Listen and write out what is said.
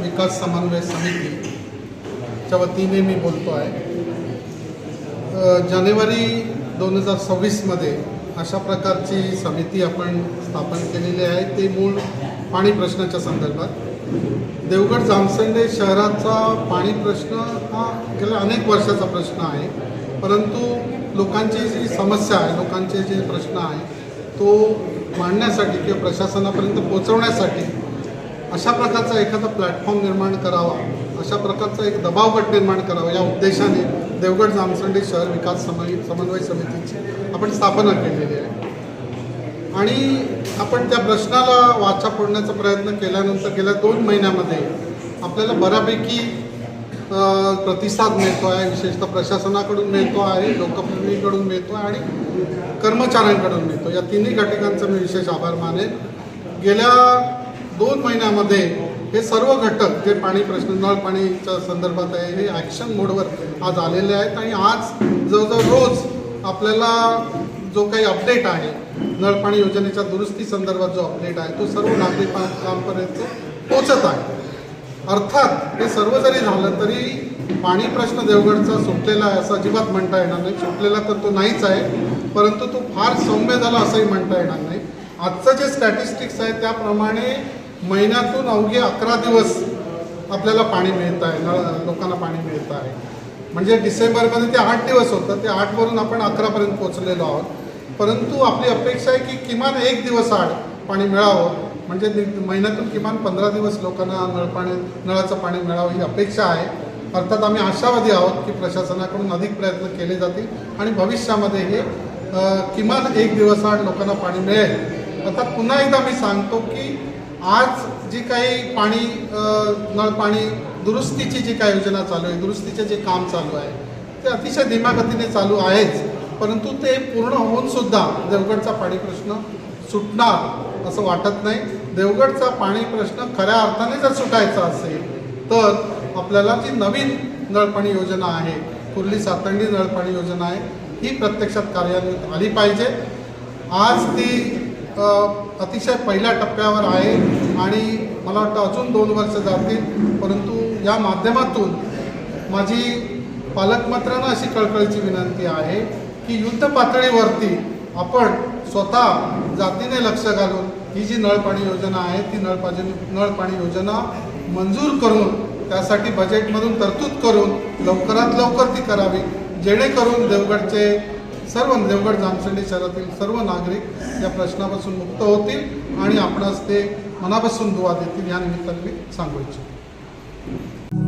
विकास समन्वय समितीच्या वतीने मी बोलतो आहे। जानेवारी 2026मध्ये अशा प्रकारची समिती आपण स्थापन केलेली आहे। ते मूळ पाणी प्रश्नाच्या संदर्भात देवगड जामसंडे शहराचा पाणी प्रश्न हा गेल्या अनेक वर्षाचा प्रश्न आहे, परंतु लोकांची जी समस्या आहे, लोकांचे जे प्रश्न आहे तो मांडण्यासाठी किंवा प्रशासनापर्यंत पोहोचवण्यासाठी अशा प्रकारचा एखादा प्लॅटफॉर्म निर्माण करावा, अशा प्रकारचा एक दबावगट निर्माण करावा या उद्देशाने देवगड जामसंडे शहर विकास समन्वय समितीची आपण स्थापना केलेली आहे। आणि आपण त्या प्रश्नाला वाचा फोडण्याचा प्रयत्न केल्यानंतर गेल्या 2 महिन्यामध्ये आपल्याला बऱ्यापैकी प्रतिसाद मिळतो आहे, विशेषतः प्रशासनाकडून मिळतो आहे, लोकप्रतिनिधींकडून मिळतो आहे आणि कर्मचाऱ्यांकडून मिळतो। या तिन्ही घटकांचा मी विशेष आभार मानेन। गेल्या 2 महिन्यामध्ये हे सर्व घटक जे पाणी प्रश्न नळ पाणीच्या संदर्भात आहे हे ॲक्शन मोडवर आज आलेले आहेत आणि आज जवळजवळ रोज आपल्याला जो काही अपडेट आहे, नळपाणी योजनेच्या दुरुस्ती संदर्भात जो अपडेट आहे तो सर्व नागरिकांपर्यंत पोहोचत आहे। अर्थात हे सर्व जरी झालं तरी पाणी प्रश्न देवगडचा सुटलेला आहे असं अजिबात म्हणता येणार नाही। सुटलेला तर तो नाहीच आहे, परंतु तो फार सौम्य झाला असंही म्हणता येणार नाही। आजचं जे स्टॅटिस्टिक्स आहे त्याप्रमाणे महिन्यातून अवघे 11 दिवस आपल्याला पाणी मिळत आहे, लोकांना पाणी मिळत आहे। म्हणजे डिसेंबरमध्ये ते 8 दिवस होतं, ते 8 वरून आपण 11पर्यंत पोहोचलेलो आहोत। परंतु आपली अपेक्षा आहे की किमान 1 दिवस आड पाणी मिळावं, म्हणजे महिन्यातून किमान 15 दिवस लोकांना नळाचं पाणी मिळावं ही अपेक्षा आहे। अर्थात आम्ही आशावादी आहोत की प्रशासनाकडून अधिक प्रयत्न केले जातील आणि भविष्यामध्ये हे किमान 1 दिवस आड लोकांना पाणी मिळेल। अर्थात पुन्हा एकदा मी सांगतो की आज जी काही पाणी नळपाणी दुरुस्तीची जी काही योजना चालू आहे, दुरुस्तीचे जे काम चालू आहे ते अतिशय धीम्यागतीने चालू आहेच, परंतु ते पूर्ण होऊन सुद्धा देवगडचा पाणी प्रश्न सुटणार असं वाटत नाही। देवगडचा पाणी प्रश्न खऱ्या अर्थाने जर सुटायचा असेल तर आपल्याला जी नवीन नळपाणी योजना आहे, कुर्ली सातंडी नळपाणी योजना आहे, ही प्रत्यक्षात कार्यान्वित आली पाहिजे। आज ती अतिशय पहिल्या टप्प्यावर आहे आणि मला वाटतं अजून 2 वर्ष जातील, परंतु या माध्यमातून माझी पालकमंत्र्यांना अशी कळकळीची विनंती आहे की युद्ध पातळीवरती आपण स्वतः जातीने लक्ष घालून ही जी नळपाणी योजना आहे ती नळपाणी योजना मंजूर करून त्यासाठी बजेटमधून तरतूद करून लवकरात लवकर ती करावी, जेणेकरून देवगड जामसंडे शहरातील सर्व नागरिक या प्रश्नापासून मुक्त होतील आणि आपणास ते मनापासून दुवा देतील या निमित्ताने मी सांगू इच्छितो।